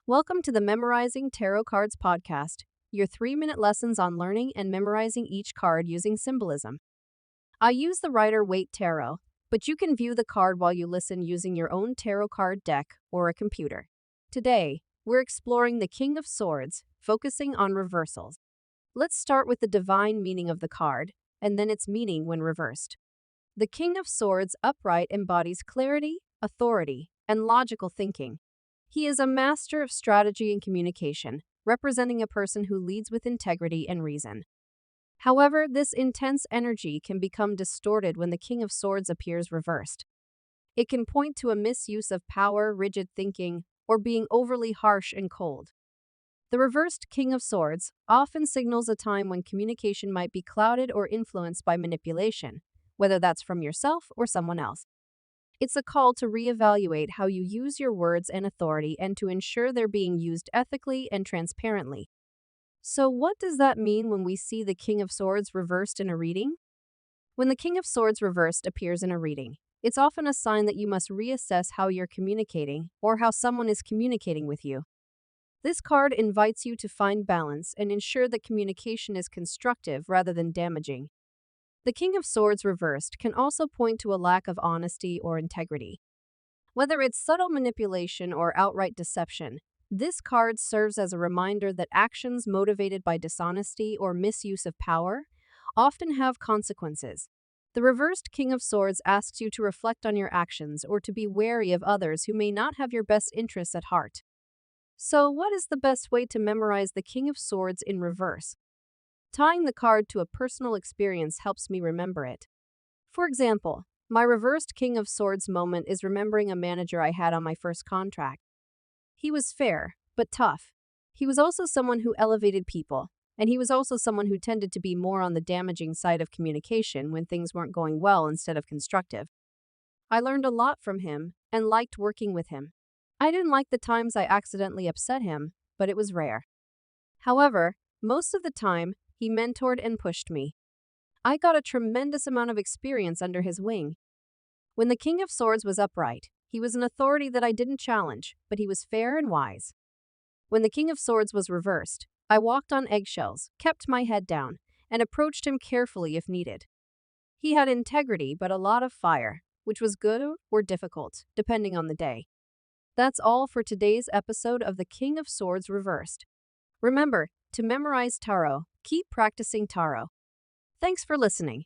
Welcome to the Memorizing Tarot Cards podcast, your 3-minute lessons on learning and memorizing each card using symbolism. I use the Rider Waite Tarot, but you can view the card while you listen using your own tarot card deck or a computer. Today, we're exploring the King of Swords, focusing on reversals. Let's start with the divine meaning of the card, and then its meaning when reversed. The King of Swords upright embodies clarity, authority, and logical thinking. He is a master of strategy and communication, representing a person who leads with integrity and reason. However, this intense energy can become distorted when the King of Swords appears reversed. It can point to a misuse of power, rigid thinking, or being overly harsh and cold. The reversed King of Swords often signals a time when communication might be clouded or influenced by manipulation, whether that's from yourself or someone else. It's a call to reevaluate how you use your words and authority and to ensure they're being used ethically and transparently. So, what does that mean when we see the King of Swords reversed in a reading? When the King of Swords reversed appears in a reading, it's often a sign that you must reassess how you're communicating or how someone is communicating with you. This card invites you to find balance and ensure that communication is constructive rather than damaging. The King of Swords reversed can also point to a lack of honesty or integrity. Whether it's subtle manipulation or outright deception, this card serves as a reminder that actions motivated by dishonesty or misuse of power often have consequences. The reversed King of Swords asks you to reflect on your actions or to be wary of others who may not have your best interests at heart. So, what is the best way to memorize the King of Swords in reverse? Tying the card to a personal experience helps me remember it. For example, my reversed King of Swords moment is remembering a manager I had on my first contract. He was fair, but tough. He was also someone who elevated people, and he was also someone who tended to be more on the damaging side of communication when things weren't going well instead of constructive. I learned a lot from him and liked working with him. I didn't like the times I accidentally upset him, but it was rare. However, most of the time, he mentored and pushed me. I got a tremendous amount of experience under his wing. When the King of Swords was upright, he was an authority that I didn't challenge, but he was fair and wise. When the King of Swords was reversed, I walked on eggshells, kept my head down, and approached him carefully if needed. He had integrity but a lot of fire, which was good or difficult, depending on the day. That's all for today's episode of the King of Swords Reversed. Remember, to memorize tarot, keep practicing tarot. Thanks for listening.